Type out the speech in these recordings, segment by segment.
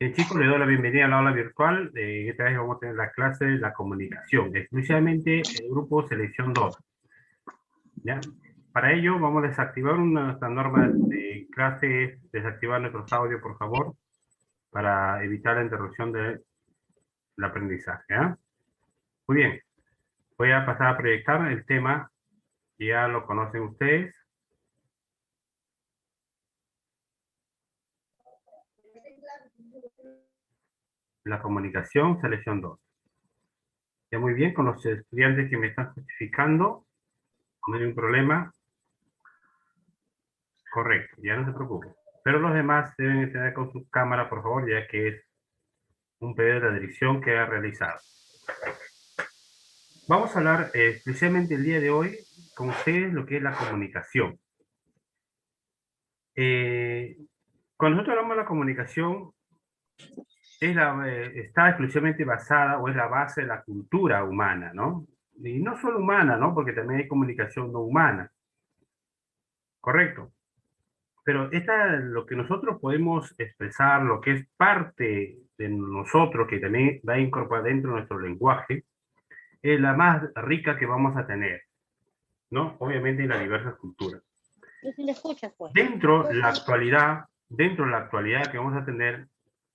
Chicos, le doy la bienvenida al aula virtual. Esta vez vamos a tener la clase de la comunicación, exclusivamente el grupo Selección 2. ¿Ya? Para ello vamos a desactivar nuestra norma de clase, desactivar nuestros audios, por favor, para evitar la interrupción del aprendizaje. ¿Ya? Muy bien, voy a pasar a proyectar el tema, que ya lo conocen ustedes. La comunicación, selección 2. Ya muy bien, con los estudiantes que me están justificando, no hay un problema. Correcto, ya no se preocupe. Pero los demás deben tener con su cámara, por favor, ya que es un pedido de la dirección que ha realizado. Vamos a hablar especialmente el día de hoy con ustedes lo que es la comunicación. Cuando nosotros hablamos de la comunicación, está exclusivamente basada o es la base de la cultura humana, ¿no? Y no solo humana, ¿no? Porque también hay comunicación no humana. Correcto. Pero lo que nosotros podemos expresar, lo que es parte de nosotros, que también va a incorporar dentro de nuestro lenguaje, es la más rica que vamos a tener, ¿no? Obviamente en las diversas culturas. Dentro de la actualidad que vamos a tener,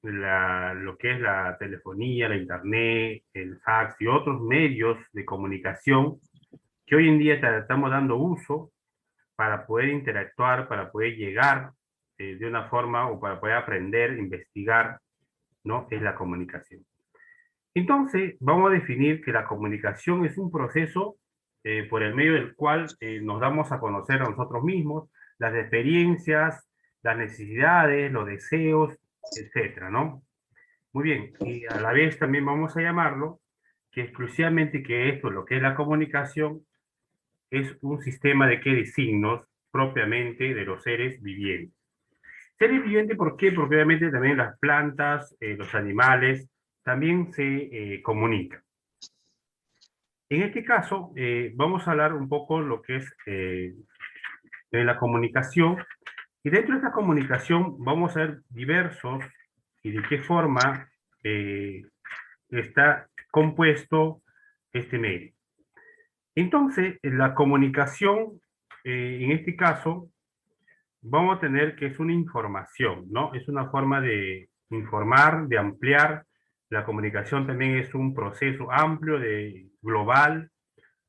lo que es la telefonía, la internet, el fax y otros medios de comunicación que hoy en día estamos dando uso para poder interactuar, para poder llegar de una forma o para poder aprender, investigar, ¿no? Es la comunicación. Entonces, vamos a definir que la comunicación es un proceso por el medio del cual nos damos a conocer a nosotros mismos, las experiencias, las necesidades, los deseos, etcétera, ¿no? Muy bien, y a la vez también vamos a llamarlo que exclusivamente que esto, lo que es la comunicación, es un sistema de signos propiamente de los seres vivientes. Seres vivientes, ¿por qué? Porque obviamente también las plantas, los animales, también se comunican. En este caso, vamos a hablar un poco lo que es de la comunicación. Y dentro de esta comunicación vamos a ver diversos y de qué forma está compuesto este medio. Entonces, la comunicación, en este caso, vamos a tener que es una información, ¿no? Es una forma de informar, de ampliar. La comunicación también es un proceso amplio, global.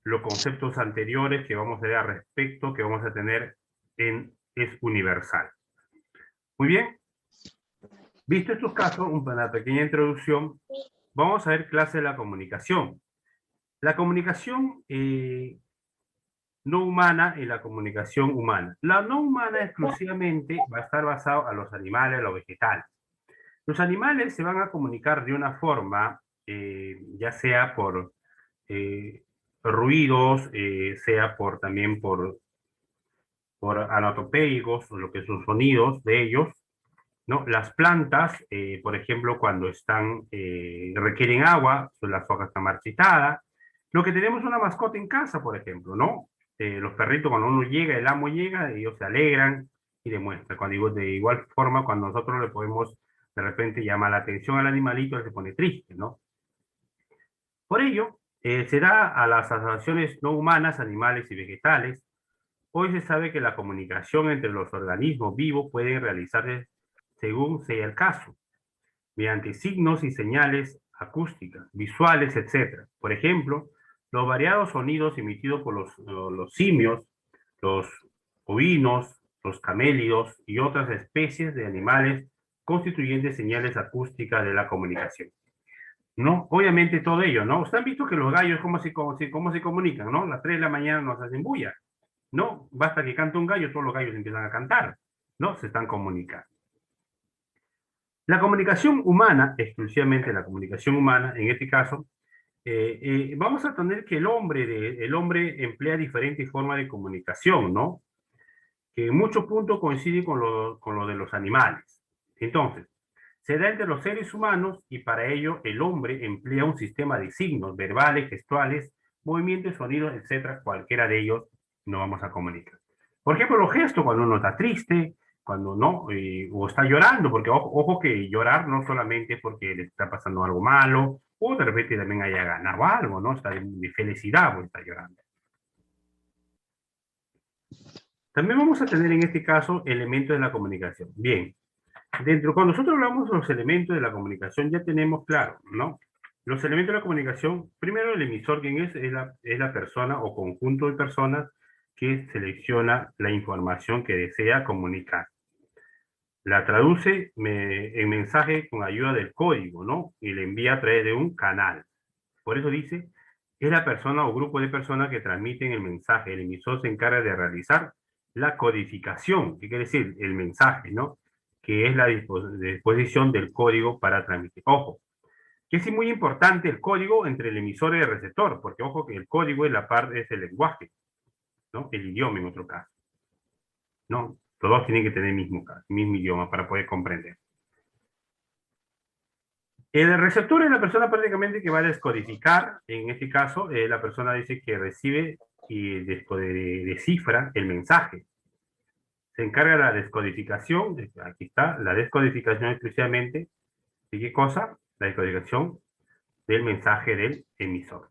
Los conceptos anteriores que vamos a ver al respecto, que vamos a tener es universal. Muy bien. Visto estos casos, una pequeña introducción, vamos a ver clase de la comunicación. La comunicación no humana y la comunicación humana. La no humana exclusivamente va a estar basado a los animales, a los vegetales. Los animales se van a comunicar de una forma, ya sea por ruidos, sea también por anatopeicos, lo que son sonidos de ellos, ¿no? Las plantas, por ejemplo, cuando requieren agua, las hojas están marchitadas. Lo que tenemos una mascota en casa, por ejemplo, ¿no? Los perritos, cuando uno llega, el amo llega, ellos se alegran y demuestran. De igual forma, cuando nosotros le podemos, de repente, llamar la atención al animalito, él se pone triste, ¿no? Por ello, se da a las asociaciones no humanas, animales y vegetales. Hoy se sabe que la comunicación entre los organismos vivos puede realizarse según sea el caso, mediante signos y señales acústicas, visuales, etc. Por ejemplo, los variados sonidos emitidos por los simios, los ovinos, los camélidos y otras especies de animales constituyentes señales acústicas de la comunicación. ¿No? Obviamente todo ello, ¿no? Ustedes han visto que los gallos cómo se comunican, ¿no? A las 3 de la mañana nos hacen bulla, ¿no? Basta que cante un gallo, todos los gallos empiezan a cantar, ¿no? Se están comunicando. La comunicación humana, exclusivamente la comunicación humana, en este caso, vamos a tener que el hombre emplea diferentes formas de comunicación, ¿no? Que en muchos puntos coincide con lo de los animales. Entonces, se da entre los seres humanos y para ello el hombre emplea un sistema de signos verbales, gestuales, movimientos, sonidos, etcétera. Cualquiera de ellos no vamos a comunicar. Por ejemplo, los gestos cuando uno está triste, cuando no, o está llorando, porque ojo que llorar no solamente es porque le está pasando algo malo, o de repente también haya ganado algo, ¿no? Está de felicidad porque está llorando. También vamos a tener en este caso elementos de la comunicación. Bien, cuando nosotros hablamos de los elementos de la comunicación, ya tenemos claro, ¿no? Los elementos de la comunicación, primero el emisor, ¿quién es? Es la persona o conjunto de personas que selecciona la información que desea comunicar. La traduce en mensaje con ayuda del código, ¿no? Y le envía a través de un canal. Por eso dice, es la persona o grupo de personas que transmiten el mensaje. El emisor se encarga de realizar la codificación, ¿qué quiere decir? El mensaje, ¿no? Que es la disposición del código para transmitir. Ojo, que es muy importante el código entre el emisor y el receptor, porque ojo que el código es la parte, es el lenguaje, ¿no? El idioma en otro caso, ¿no? Todos tienen que tener el mismo idioma para poder comprender. El receptor es la persona prácticamente que va a descodificar, en este caso, la persona dice que recibe y descifra el mensaje. Se encarga de la descodificación, aquí está, la descodificación exclusivamente, ¿de qué cosa? La descodificación del mensaje del emisor.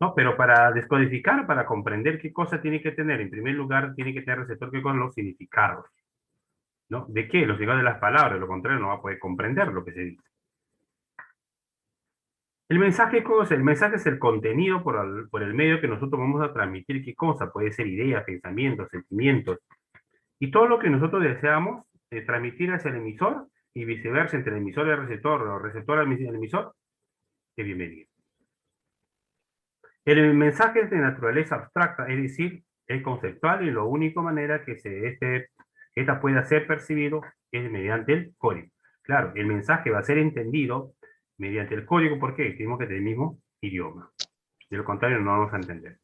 ¿No? Pero para descodificar, para comprender qué cosa tiene que tener, en primer lugar, tiene que tener receptor que con los significados. ¿No? ¿De qué? Los significados de las palabras, de lo contrario no va a poder comprender lo que se dice. El mensaje, ¿cómo es? El mensaje es el contenido por el medio que nosotros vamos a transmitir. ¿Qué cosa? Puede ser ideas, pensamientos, sentimientos. Y todo lo que nosotros deseamos transmitir hacia el emisor y viceversa entre el emisor y el receptor, o receptor al emisor, es bienvenido. El mensaje es de naturaleza abstracta, es decir, es conceptual y la única manera que esta pueda ser percibido es mediante el código. Claro, el mensaje va a ser entendido mediante el código, ¿por qué? Tenemos que tener el mismo idioma. De lo contrario, no vamos a entender.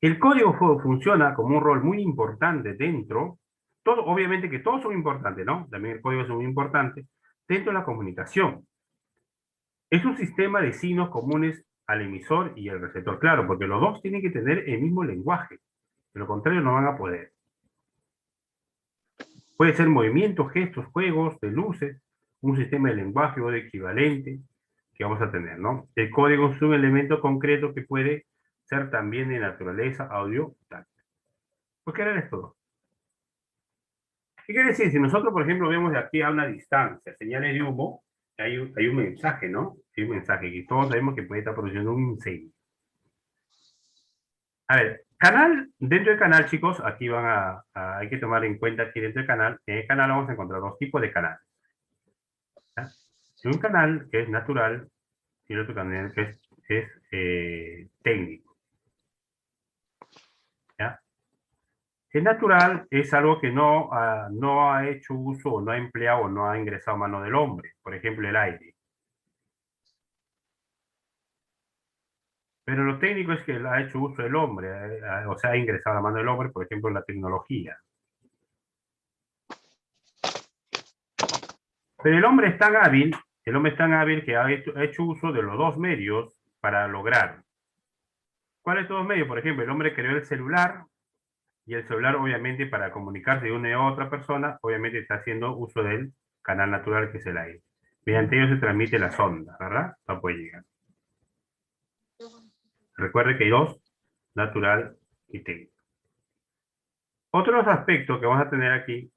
El código funciona como un rol muy importante dentro, obviamente que todos son importantes, ¿no? También el código es muy importante, dentro de la comunicación. Es un sistema de signos comunes al emisor y al receptor, claro, porque los dos tienen que tener el mismo lenguaje. De lo contrario, no van a poder. Puede ser movimientos, gestos, juegos de luces, un sistema de lenguaje o de equivalente que vamos a tener, ¿no? El código es un elemento concreto que puede ser también de naturaleza audio táctil. Pues, ¿qué era esto? ¿Qué quiere decir? Si nosotros, por ejemplo, vemos de aquí a una distancia señales de humo, hay un mensaje, ¿no? Hay un mensaje que todos sabemos que puede estar produciendo un incendio. A ver, dentro del canal, chicos, aquí hay que tomar en cuenta que dentro del canal, en el canal vamos a encontrar dos tipos de canales. ¿Ya? Un canal que es natural y el otro canal que es técnico. ¿Ya? El natural es algo que no ha hecho uso o no ha empleado o no ha ingresado a mano del hombre, por ejemplo, el aire. Pero lo técnico es que ha hecho uso del hombre, o sea, ha ingresado a la mano del hombre, por ejemplo, la tecnología. Pero el hombre es tan hábil que ha hecho uso de los dos medios para lograr. ¿Cuáles son los medios? Por ejemplo, el hombre creó el celular, y el celular, obviamente, para comunicarse de una a otra persona, obviamente está haciendo uso del canal natural que es el aire. Mediante ello se transmite la sonda, ¿verdad? No puede llegar. Recuerde que hay dos, natural y técnico. Otros aspectos que vamos a tener aquí,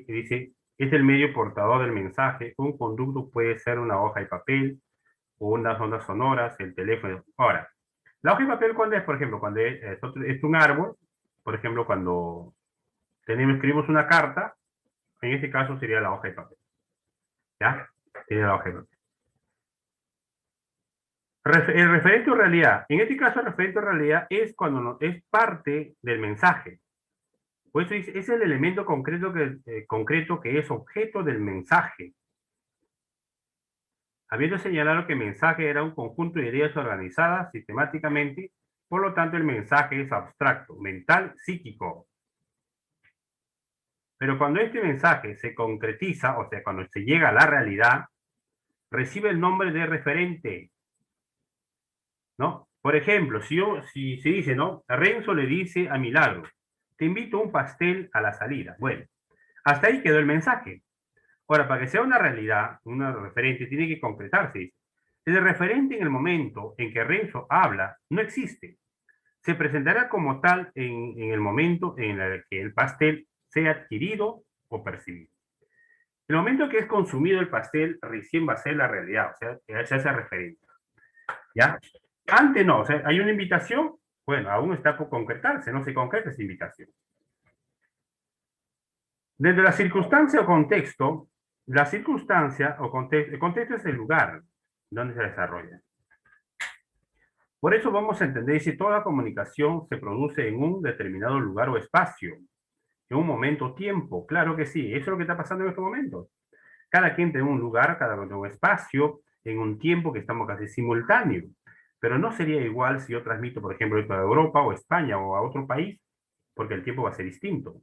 dice, es el medio portador del mensaje. Un conducto puede ser una hoja de papel o unas ondas sonoras, el teléfono. Ahora, la hoja de papel, ¿cuándo es? Por ejemplo, cuando es un árbol, por ejemplo, cuando escribimos una carta, en este caso sería la hoja de papel. ¿Ya? Sería la hoja de papel. El referente o realidad. En este caso, el referente o realidad es cuando es parte del mensaje. Por eso es el elemento concreto que es objeto del mensaje. Habiendo señalado que el mensaje era un conjunto de ideas organizadas sistemáticamente, por lo tanto el mensaje es abstracto, mental, psíquico. Pero cuando este mensaje se concretiza, o sea, cuando se llega a la realidad, recibe el nombre de referente, ¿no? Por ejemplo, si se dice, ¿no? Renzo le dice a Milagro, te invito a un pastel a la salida. Bueno, hasta ahí quedó el mensaje. Ahora, para que sea una realidad, una referente, tiene que concretarse. El referente en el momento en que Renzo habla no existe. Se presentará como tal en el momento en el que el pastel sea adquirido o percibido. El momento que es consumido el pastel recién va a ser la realidad, o sea, se hace referente. ¿Ya? Antes no, o sea, hay una invitación, bueno, aún está por concretarse, no se concreta esa invitación. Desde la circunstancia o contexto, la circunstancia o contexto, el contexto es el lugar donde se desarrolla. Por eso vamos a entender si toda comunicación se produce en un determinado lugar o espacio, en un momento o tiempo. Claro que sí, eso es lo que está pasando en estos momentos. Cada quien tiene un lugar, cada uno tiene un espacio, en un tiempo que estamos casi simultáneo. Pero no sería igual si yo transmito, por ejemplo, esto a Europa o España o a otro país, porque el tiempo va a ser distinto.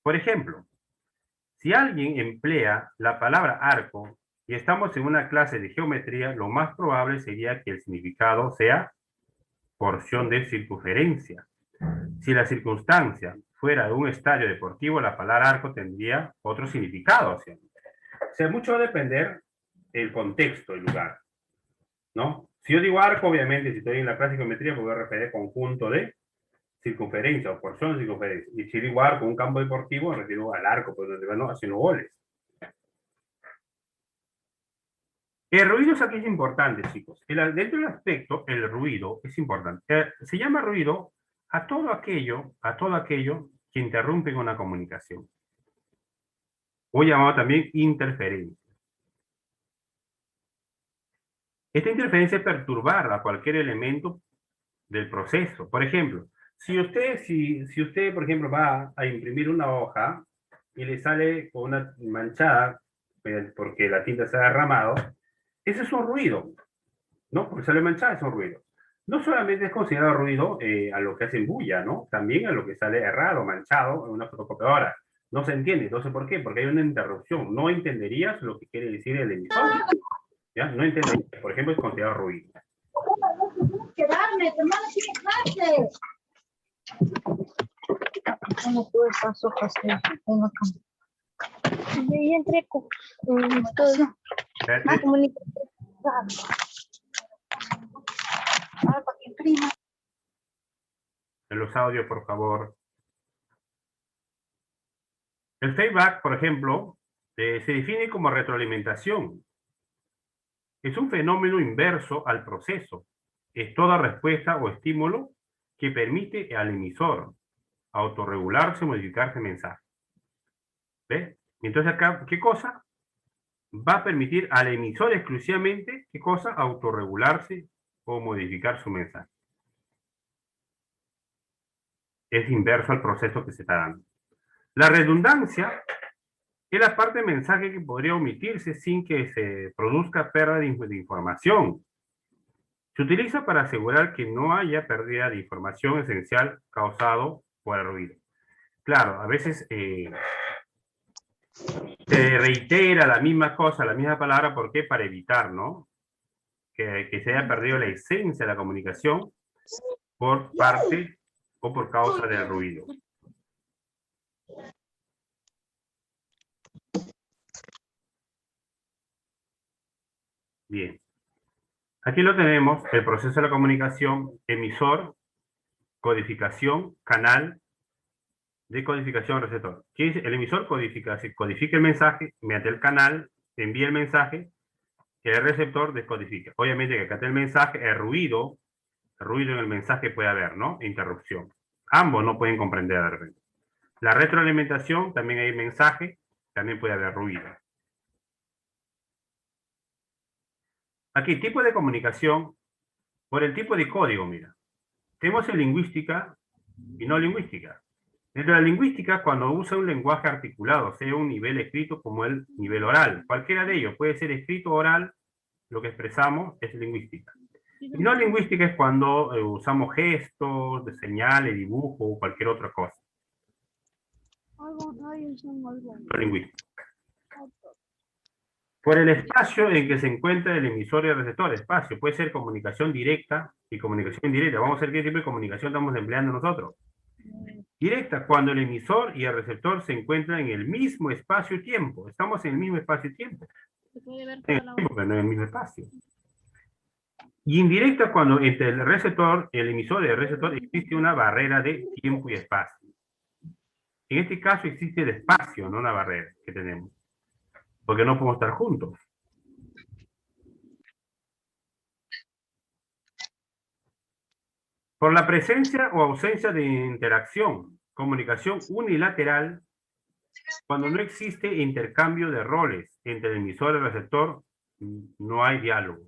Por ejemplo, si alguien emplea la palabra arco y estamos en una clase de geometría, lo más probable sería que el significado sea porción de circunferencia. Si la circunstancia fuera de un estadio deportivo, la palabra arco tendría otro significado. O sea, mucho va a depender del contexto, el lugar, ¿no? Si yo digo arco, obviamente, si estoy en la clase de geometría, me voy a referir al conjunto de circunferencia o porción de circunferencia. Y si digo arco, un campo deportivo, me refiero al arco, pues donde van haciendo goles. El ruido es aquí es importante, chicos. Dentro del aspecto, el ruido es importante. Se llama ruido a todo aquello que interrumpe una comunicación. O llamado también interferencia. Esta interferencia es perturbar a cualquier elemento del proceso. Por ejemplo, si usted, por ejemplo, va a imprimir una hoja y le sale una manchada porque la tinta se ha derramado, ese es un ruido, ¿no? Porque sale manchada es un ruido. No solamente es considerado ruido a lo que hacen bulla, ¿no? También a lo que sale errado, manchado en una fotocopiadora. No se entiende. Entonces, ¿por qué? Porque hay una interrupción. No entenderías lo que quiere decir el emisor. ¿Ya? No entenderías. Por ejemplo, es considerado ruido. Quedarme, tu hermano tiene clase. ¿Cómo tuve esas hojas en la cama? Y ahí entré con todo. Comunicación. Para que imprima. En los audios, por favor. El feedback, por ejemplo, se define como retroalimentación. Es un fenómeno inverso al proceso. Es toda respuesta o estímulo que permite al emisor autorregularse, modificarse el mensaje. ¿Ves? Entonces acá, ¿qué cosa? Va a permitir al emisor exclusivamente, ¿qué cosa? Autorregularse o modificar su mensaje. Es inverso al proceso que se está dando. La redundancia es la parte del mensaje que podría omitirse sin que se produzca pérdida de información. Se utiliza para asegurar que no haya pérdida de información esencial causado por el ruido. Claro, a veces se reitera la misma cosa, la misma palabra, ¿por qué? Para evitar, ¿no? Que se haya perdido la esencia de la comunicación por parte o por causa del ruido. Bien. Aquí lo tenemos, el proceso de la comunicación, emisor, codificación, canal, decodificación, receptor. ¿Qué dice? El emisor codifica el mensaje, mediante el canal envía el mensaje, el receptor descodifica. Obviamente que acá está el mensaje, el ruido en el mensaje puede haber, ¿no? Interrupción. Ambos no pueden comprender de repente. La retroalimentación, también hay mensaje, también puede haber ruido. Aquí, tipo de comunicación, por el tipo de código, mira. Tenemos en lingüística y no lingüística. Dentro de la lingüística, cuando usa un lenguaje articulado, sea un nivel escrito como el nivel oral, cualquiera de ellos puede ser escrito o oral, lo que expresamos es lingüística. Y no lingüística es cuando usamos gestos, de señales, dibujo o cualquier otra cosa. No lingüística. Por el espacio en que se encuentra el emisor y el receptor. Espacio puede ser comunicación directa y comunicación indirecta. Vamos a ver qué tipo de comunicación estamos empleando nosotros. Directa, cuando el emisor y el receptor se encuentran en el mismo espacio-tiempo. Estamos en el mismo espacio-tiempo. Se puede ver En toda el la tiempo, pero no en el mismo espacio. Y indirecta, cuando entre el receptor, el emisor y el receptor existe una barrera de tiempo y espacio. En este caso existe el espacio, no una barrera que tenemos. Porque no podemos estar juntos. Por la presencia o ausencia de interacción, comunicación unilateral, cuando no existe intercambio de roles entre el emisor y el receptor, no hay diálogo.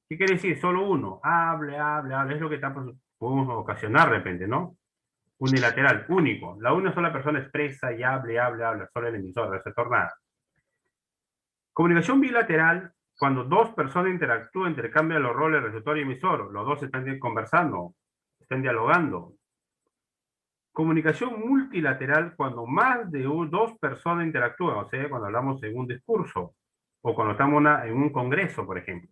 ¿Qué quiere decir? Solo uno, hable, es lo que podemos ocasionar de repente, ¿no? Unilateral, único. La una sola persona expresa y hable, solo el emisor, el receptor nada. Comunicación bilateral, cuando dos personas interactúan, intercambian los roles receptor y emisor, los dos están conversando, están dialogando. Comunicación multilateral, cuando más de dos personas interactúan, o sea, cuando hablamos en un discurso, o cuando estamos en un congreso, por ejemplo.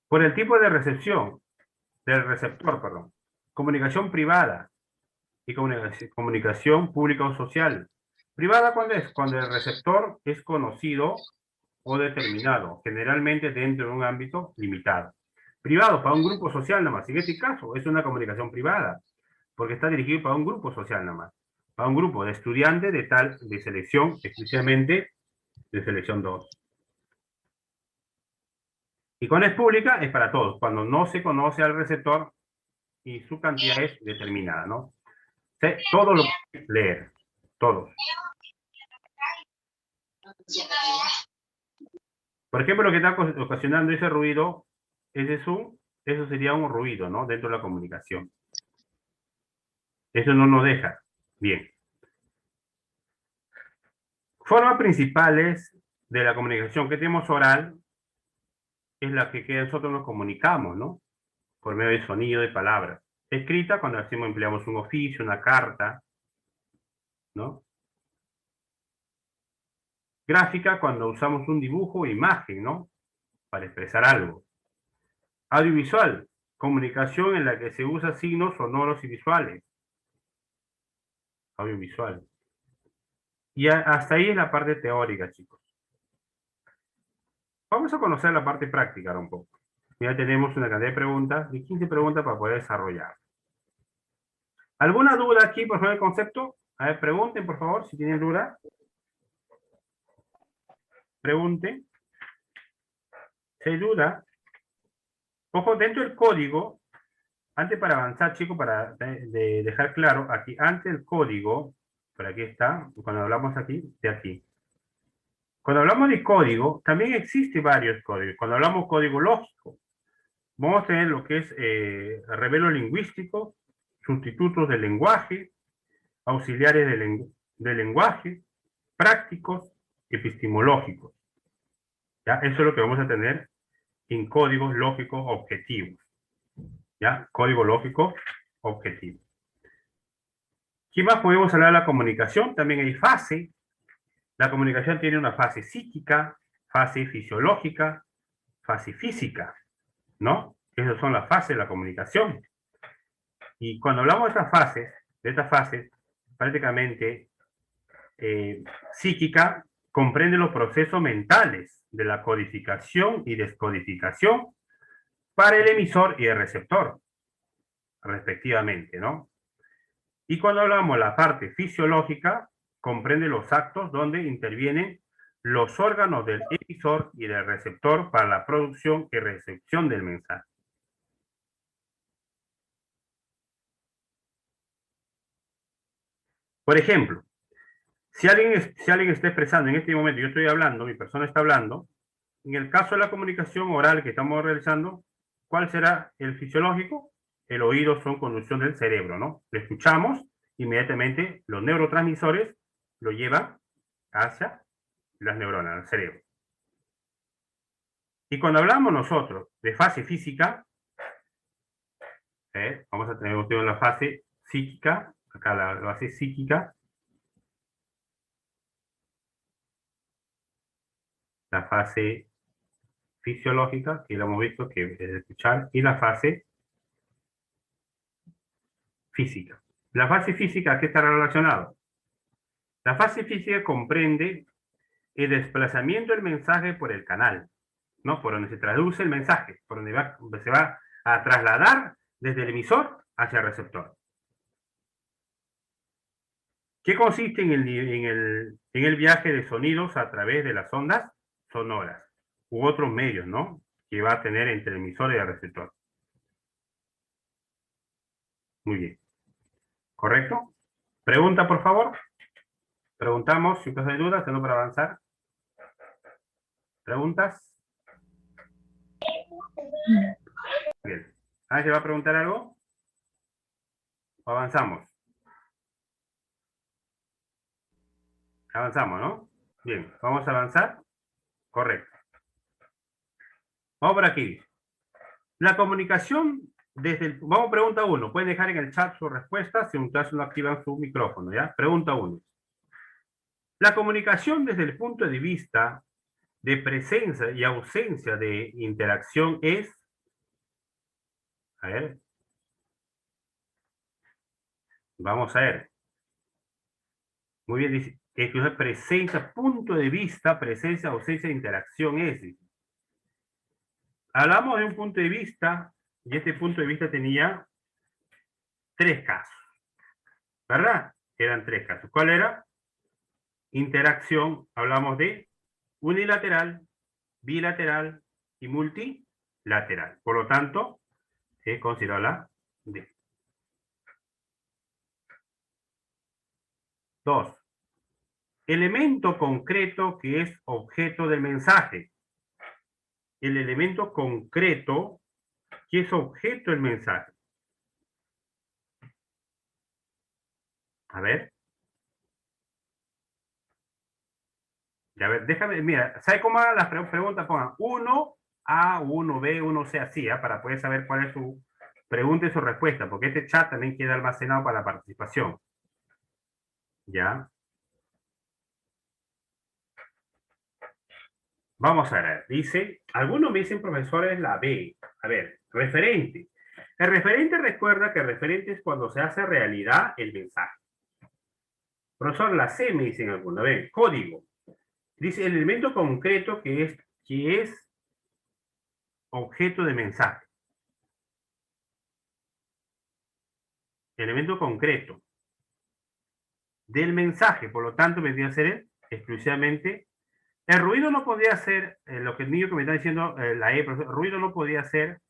Por el tipo de recepción, del receptor, perdón. Comunicación privada y comunicación pública o social. Privada, ¿cuándo es? Cuando el receptor es conocido o determinado, generalmente dentro de un ámbito limitado. Privado, para un grupo social nada más. En este caso, es una comunicación privada, porque está dirigido para un grupo social nada más. Para un grupo de estudiantes de selección, exclusivamente de selección 2. Y cuando es pública, es para todos. Cuando no se conoce al receptor y su cantidad es determinada, ¿no? Todo lo pueden leer, todos. Por ejemplo, lo que está ocasionando ese ruido, eso sería un ruido, ¿no? Dentro de la comunicación. Eso no nos deja. Bien. Formas principales de la comunicación que tenemos oral es la que nosotros nos comunicamos, ¿no? Por medio de sonido, de palabras. Escrita, cuando empleamos un oficio, una carta, ¿no? Gráfica, cuando usamos un dibujo o imagen, ¿no? Para expresar algo. Audiovisual, comunicación en la que se usa signos sonoros y visuales. Audiovisual. Y hasta ahí es la parte teórica, chicos. Vamos a conocer la parte práctica ahora un poco. Ya tenemos una cantidad de preguntas, de 15 preguntas para poder desarrollar. ¿Alguna duda aquí, por favor, del concepto? A ver, pregunten, por favor, si tienen duda. Pregunten. Si hay duda. Ojo, dentro del código, antes para avanzar, chicos, para dejar claro, aquí, antes del código, por aquí está, cuando hablamos aquí, de aquí. Cuando hablamos de código, también existe varios códigos. Cuando hablamos código lógico, vamos a tener lo que es revelo lingüístico, sustitutos del lenguaje, auxiliares del lenguaje, prácticos, epistemológicos. ¿Ya? Eso es lo que vamos a tener en códigos lógicos objetivos. ¿Ya? Código lógico objetivo. ¿Qué más podemos hablar de la comunicación? También hay fase. La comunicación tiene una fase psíquica, fase fisiológica, fase física, ¿no? Esas son las fases de la comunicación. Y cuando hablamos de estas fases, prácticamente psíquica comprende los procesos mentales de la codificación y descodificación para el emisor y el receptor, respectivamente, ¿no? Y cuando hablamos de la parte fisiológica, comprende los actos donde intervienen los órganos del emisor y del receptor para la producción y recepción del mensaje. Por ejemplo, si alguien está expresando en este momento, yo estoy hablando, mi persona está hablando, en el caso de la comunicación oral que estamos realizando, ¿cuál será el fisiológico? El oído son conducción del cerebro, ¿no? Lo escuchamos, inmediatamente los neurotransmisores lo llevan hacia las neuronas, al cerebro. Y cuando hablamos nosotros de fase física, vamos a tener la fase psíquica, acá la fase psíquica, La fase fisiológica, que lo hemos visto, que es escuchar, y la fase física. La fase física, ¿a qué está relacionado? La fase física comprende el desplazamiento del mensaje por el canal, ¿no? Por donde se traduce el mensaje, por donde se va a trasladar desde el emisor hacia el receptor. ¿Qué consiste en el viaje de sonidos a través de las ondas sonoras u otros medios, ¿no? Que va a tener entre el emisor y el receptor? Muy bien. ¿Correcto? Pregunta, por favor. Preguntamos, si hay dudas, tengo para avanzar. ¿Preguntas? Bien. ¿Alguien va a preguntar algo? ¿O avanzamos? Avanzamos, ¿no? Bien, ¿vamos a avanzar? Correcto. Vamos por aquí. La comunicación desde el... Vamos a pregunta 1. Pueden dejar en el chat su respuesta si un caso no activan su micrófono, ¿ya? Pregunta 1. La comunicación desde el punto de vista de presencia y ausencia de interacción es... A ver. Vamos a ver. Muy bien, dice, esto es presencia, punto de vista, presencia, ausencia de interacción es. Hablamos de un punto de vista, y este punto de vista tenía 3 casos, ¿verdad? Eran 3 casos. ¿Cuál era? Interacción, hablamos de unilateral, bilateral y multilateral. Por lo tanto, se considera la D. 2. Elemento concreto que es objeto del mensaje. El elemento concreto que es objeto del mensaje. A ver. A ver, déjame, mira, ¿sabe cómo van las preguntas? Pongan 1A, 1B, 1C, así, ¿eh? Para poder saber cuál es su pregunta y su respuesta, porque este chat también queda almacenado para la participación. ¿Ya? Vamos a ver, dice, algunos me dicen, profesores, la B. A ver, referente. El referente, recuerda que el referente es cuando se hace realidad el mensaje. Profesor, la C me dicen alguna vez, código. Dice el elemento concreto que es objeto de mensaje. Elemento concreto del mensaje, por lo tanto, vendría a ser exclusivamente. El ruido no podría ser, lo que el niño que me está diciendo, la E, profesor, ruido no podría ser,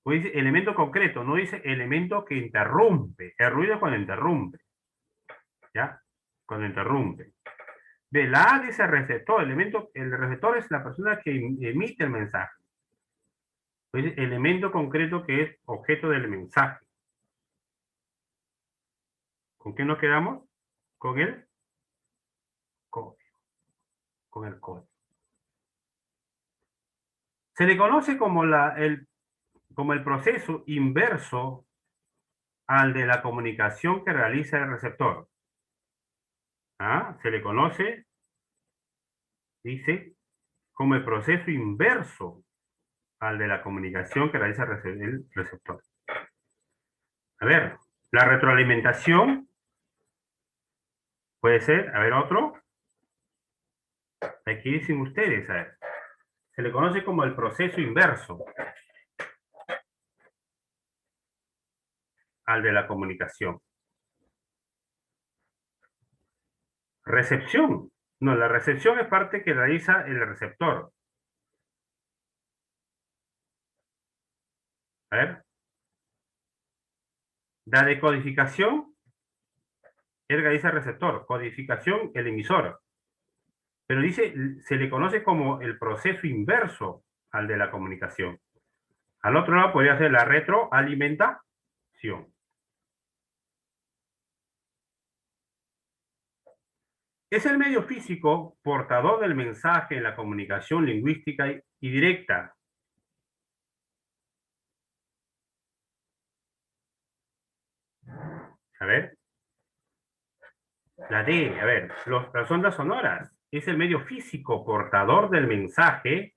pues dice elemento concreto, no dice elemento que interrumpe. El ruido es cuando interrumpe. ¿Ya? Cuando interrumpe. De la A dice receptor, el receptor es la persona que emite el mensaje. Pues elemento concreto que es objeto del mensaje. ¿Con qué nos quedamos? Con el código. Con el código. Se le conoce como el proceso inverso al de la comunicación que realiza el receptor. ¿Ah? Se le conoce, dice, como el proceso inverso al de la comunicación que realiza el receptor. A ver, la retroalimentación puede ser, a ver, otro. Aquí dicen ustedes, a ver. Se le conoce como el proceso inverso al de la comunicación. Recepción. No, la recepción es parte que realiza el receptor. A ver. La decodificación es que realiza el receptor. Codificación, el emisor. Pero dice, se le conoce como el proceso inverso al de la comunicación. Al otro lado podría ser la retroalimentación. Es el medio físico portador del mensaje en la comunicación lingüística y directa. A ver. La D, a ver, las ondas sonoras. es el medio físico portador del mensaje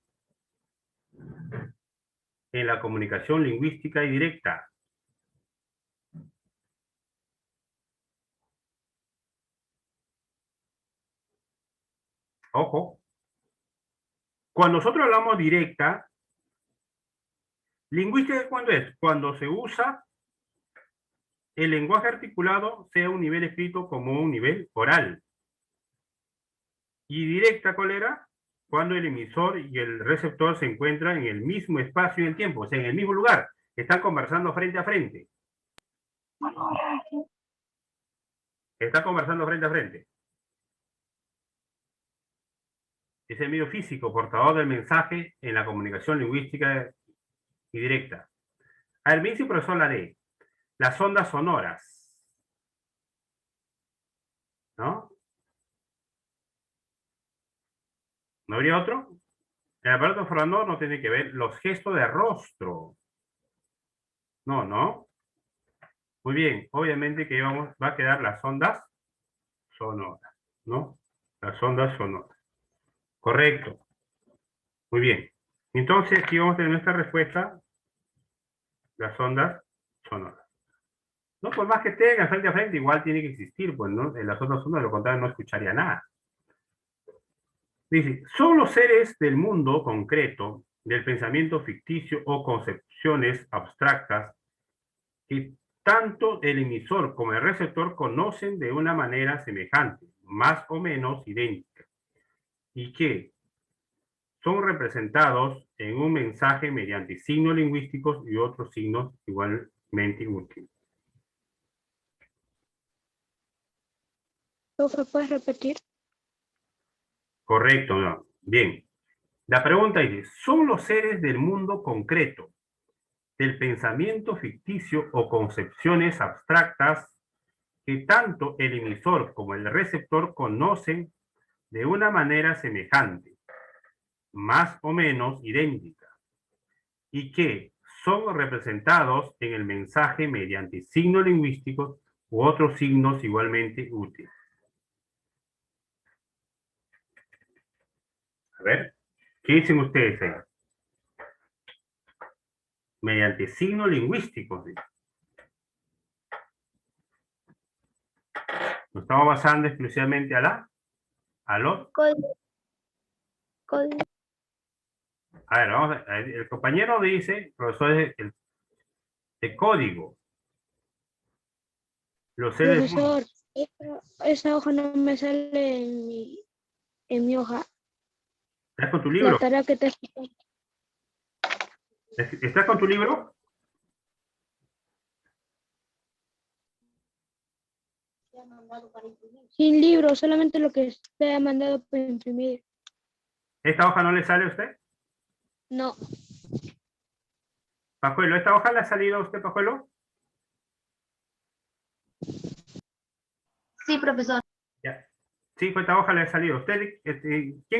en la comunicación lingüística y directa. Ojo. Cuando nosotros hablamos directa, lingüística, ¿cuándo es? Cuando se usa el lenguaje articulado, sea un nivel escrito como un nivel oral. Y directa, ¿cuál era? Cuando el emisor y el receptor se encuentran en el mismo espacio y en tiempo, o sea, en el mismo lugar. Están conversando frente a frente. Están conversando frente a frente. Es el medio físico portador del mensaje en la comunicación lingüística y directa. A ver, me dice el profesor Laré, las ondas sonoras, ¿no? ¿No habría otro? El aparato fonador no tiene que ver los gestos de rostro. No, no. Muy bien, obviamente que va a quedar las ondas sonoras, ¿no? Las ondas sonoras. Correcto. Muy bien. Entonces, aquí vamos a tener nuestra respuesta, las ondas sonoras. No, por más que estén frente a frente, igual tiene que existir, pues, ¿no? En las ondas sonoras, de lo contrario, no escucharía nada. Dice, son los seres del mundo concreto, del pensamiento ficticio o concepciones abstractas que tanto el emisor como el receptor conocen de una manera semejante, más o menos idéntica, y que son representados en un mensaje mediante signos lingüísticos y otros signos igualmente útiles. ¿Puedes repetir? Correcto, ¿no? Bien. La pregunta dice, ¿son los seres del mundo concreto, del pensamiento ficticio o concepciones abstractas que tanto el emisor como el receptor conocen de una manera semejante, más o menos idéntica, y que son representados en el mensaje mediante signos lingüísticos u otros signos igualmente útiles? A ver, ¿qué dicen ustedes ahí? Mediante signos lingüísticos. Nos estamos basando exclusivamente a los... Código. A ver, vamos a ver, el compañero dice, profesor, el código. Los seres... Profesor, esa hoja no me sale en mi hoja. ¿Estás con tu La libro? tarea que te... ¿Estás con tu libro? Sin libro, solamente lo que te ha mandado para imprimir. ¿Esta hoja no le sale a usted? No. Pajuelo, ¿esta hoja le ha salido a usted, Pajuelo? Sí, profesor. Ya. Sí, pues esta hoja le ha salido. ¿Usted,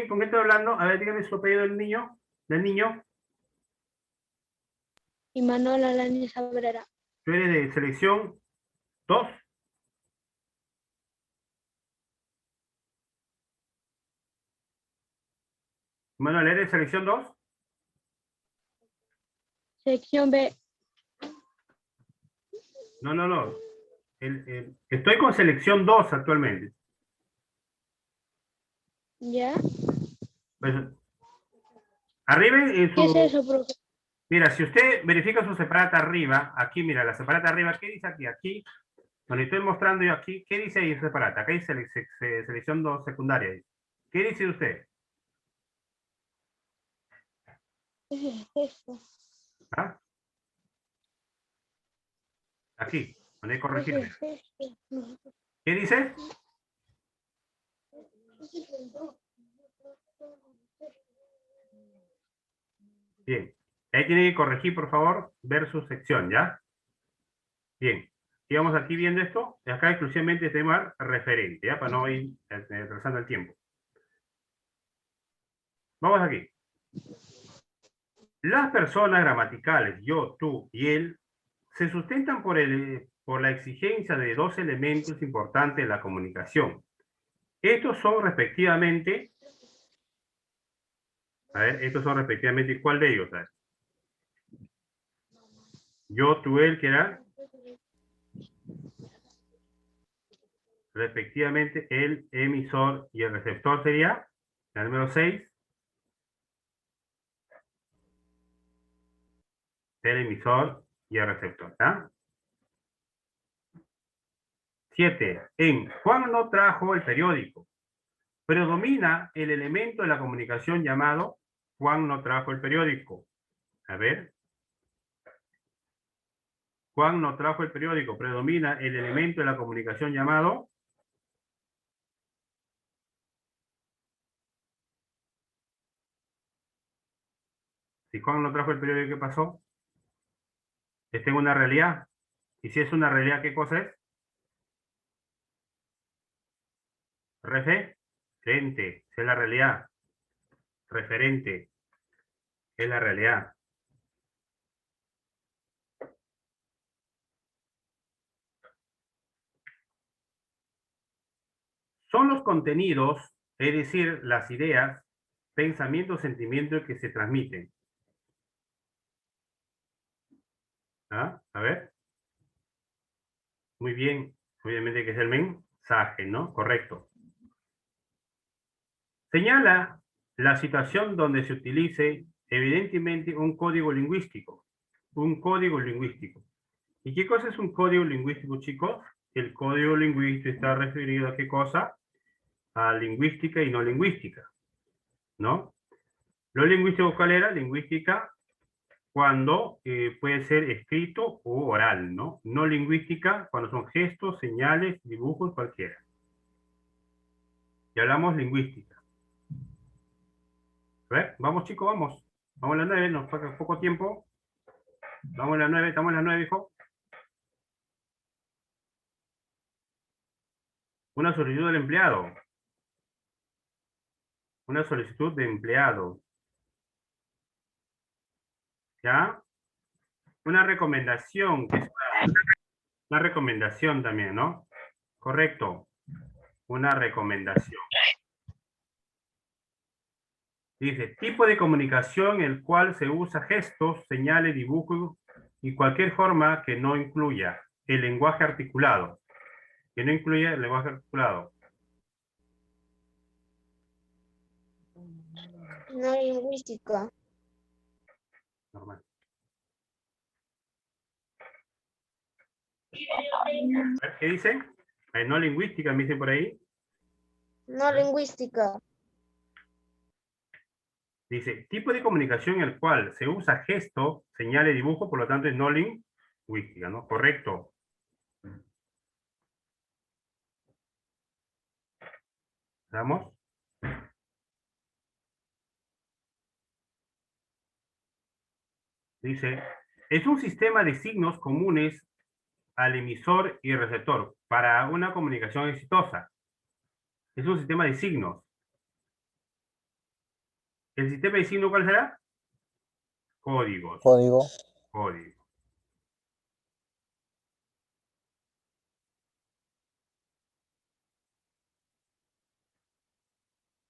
con quién estoy hablando? A ver, dígame su apellido del niño. Del niño. Y Manuel Alani Sabrera. Tú eres de selección 2. Manuel, ¿eres de selección 2? Sección B. No, no, no. Estoy con selección 2 actualmente. ¿Ya? Pues, arriba en ¿Qué es su... eso, profesor? Mira, si usted verifica su separata arriba, aquí, mira, la separata arriba, ¿qué dice aquí? Aquí, donde estoy mostrando yo aquí, ¿qué dice ahí separata? Acá dice selección 2 secundaria. ¿Qué dice usted? ¿Qué es eso? ¿Ah? Aquí, donde hay ¿Qué corregirme. es eso? ¿Qué dice? Bien. Ahí tiene que corregir, por favor, ver su sección, ¿ya? Bien. Sigamos aquí viendo esto. Acá exclusivamente tema referente, ¿ya? Para no ir retrasando el tiempo. Vamos aquí. Las personas gramaticales, yo, tú y él, se sustentan por la exigencia de dos elementos importantes de la comunicación. Estos son respectivamente, a ver, estos son respectivamente, ¿cuál de ellos? A ver. Yo, tú, él, que era respectivamente el emisor y el receptor sería la número 6, el emisor y el receptor. ¿Ah? 7. En Juan no trajo el periódico. Predomina el elemento de la comunicación llamado Juan no trajo el periódico. A ver. Juan no trajo el periódico. Predomina el elemento de la comunicación llamado. Si Juan no trajo el periódico, ¿qué pasó? Está en una realidad. Y si es una realidad, ¿qué cosa es? Referente. Es la realidad. Referente. Es la realidad. Son los contenidos, es decir, las ideas, pensamientos, sentimientos que se transmiten. ¿Ah? A ver. Muy bien. Obviamente que es el mensaje, ¿no? Correcto. Señala la situación donde se utilice evidentemente un código lingüístico. Un código lingüístico. ¿Y qué cosa es un código lingüístico, chicos? El código lingüístico está referido a qué cosa? A lingüística y no lingüística, ¿no? Lo lingüístico, ¿cuál era? Lingüística cuando puede ser escrito o oral, ¿no? No lingüística cuando son gestos, señales, dibujos, cualquiera. Y hablamos lingüística. A ver, vamos chicos, vamos. Vamos a las 9, nos falta poco tiempo. Vamos a las 9, estamos a las 9, hijo. Una solicitud del empleado. Una solicitud de empleado. ¿Ya? Una recomendación, que es una recomendación también, ¿no? Correcto. Una recomendación. Dice, tipo de comunicación en el cual se usa gestos, señales, dibujos y cualquier forma que no incluya el lenguaje articulado. Que no incluya el lenguaje articulado. No lingüística. Normal. A ver, ¿qué dicen? No lingüística, me dicen por ahí. No lingüística. Dice, tipo de comunicación en el cual se usa gesto, señales, dibujo, por lo tanto es no lingüística, ¿no? Correcto. ¿Vamos? Dice, es un sistema de signos comunes al emisor y receptor para una comunicación exitosa. Es un sistema de signos. ¿El sistema de signos cuál será? Códigos. Código. Código.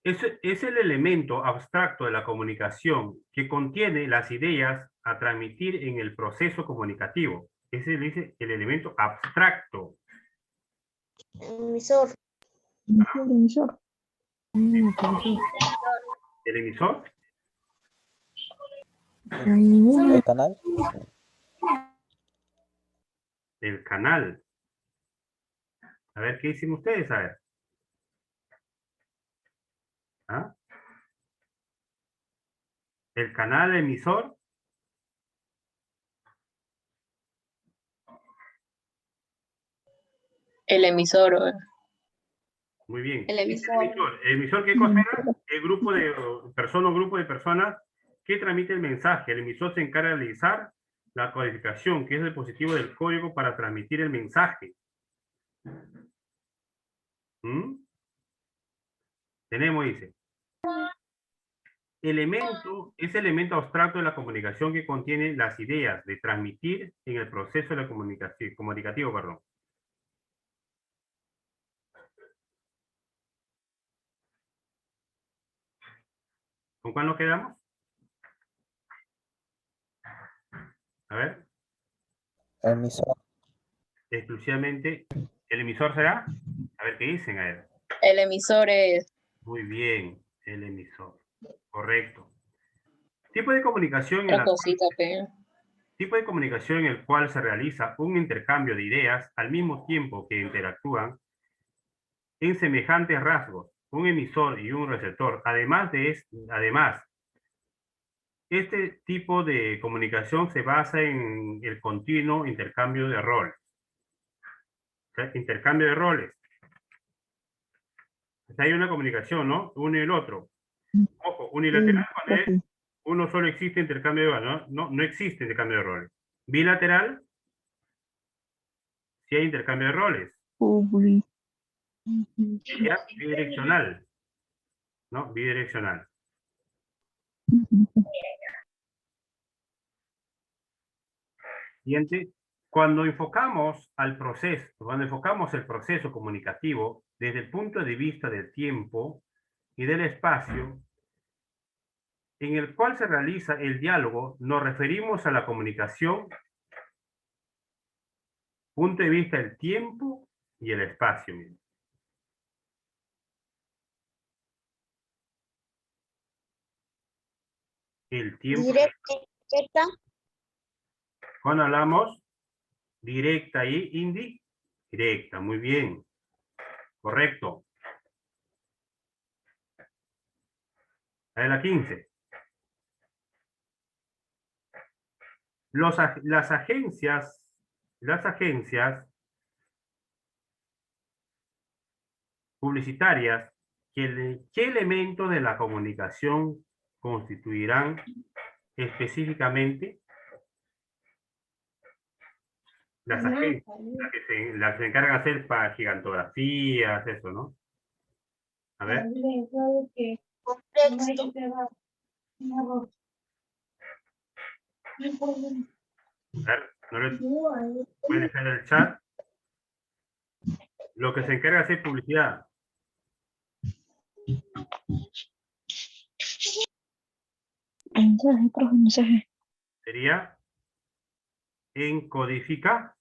Es el elemento abstracto de la comunicación que contiene las ideas a transmitir en el proceso comunicativo. Ese dice el elemento abstracto. Emisor. Emisor. ¿El emisor? El canal. El canal. A ver, ¿qué dicen ustedes? A ver. ¿Ah? El canal emisor. El emisor. Muy bien. El emisor. ¿El emisor qué cosa era? El grupo de personas o grupo de personas que transmite el mensaje. El emisor se encarga de realizar la codificación, que es el dispositivo del código para transmitir el mensaje. ¿Mm? Tenemos, dice. Elemento es elemento abstracto de la comunicación que contiene las ideas de transmitir en el proceso de la comunicación, comunicativo, perdón. ¿Con cuál nos quedamos? A ver, Emisor. exclusivamente, ¿el emisor será? A ver qué dicen, a ver. El emisor es Muy bien, el emisor. Correcto. Tipo de comunicación en otra cosita, pero tipo de comunicación en el cual se realiza un intercambio de ideas al mismo tiempo que interactúan en semejantes rasgos, un emisor y un receptor. Además, este tipo de comunicación se basa en el continuo intercambio de roles. O sea, intercambio de roles. O sea, hay una comunicación, ¿no? Uno y el otro. Ojo, unilateral cuando es uno solo existe intercambio de roles, ¿no? No existe intercambio de roles. Bilateral, sí hay intercambio de roles. Sería bidireccional, ¿no? Bidireccional. Siguiente. Cuando enfocamos el proceso comunicativo desde el punto de vista del tiempo y del espacio en el cual se realiza el diálogo, nos referimos a la comunicación, punto de vista del tiempo y el espacio. El tiempo. Directa. Cuando hablamos directa y indirecta, muy bien. Correcto. A ver, la 15. Las agencias publicitarias, ¿qué elementos de la comunicación constituirán específicamente? Las agencias, las que se encargan de hacer para gigantografías, eso, ¿no? A ver, Contexto. no les pueden dejar en el chat. Lo que se encarga de hacer publicidad. Mensaje, profe, mensaje. Sería encodificador,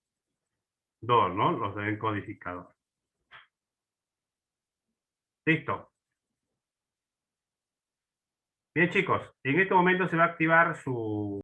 ¿no? Los de encodificador. Listo. Bien, chicos, en este momento se va a activar su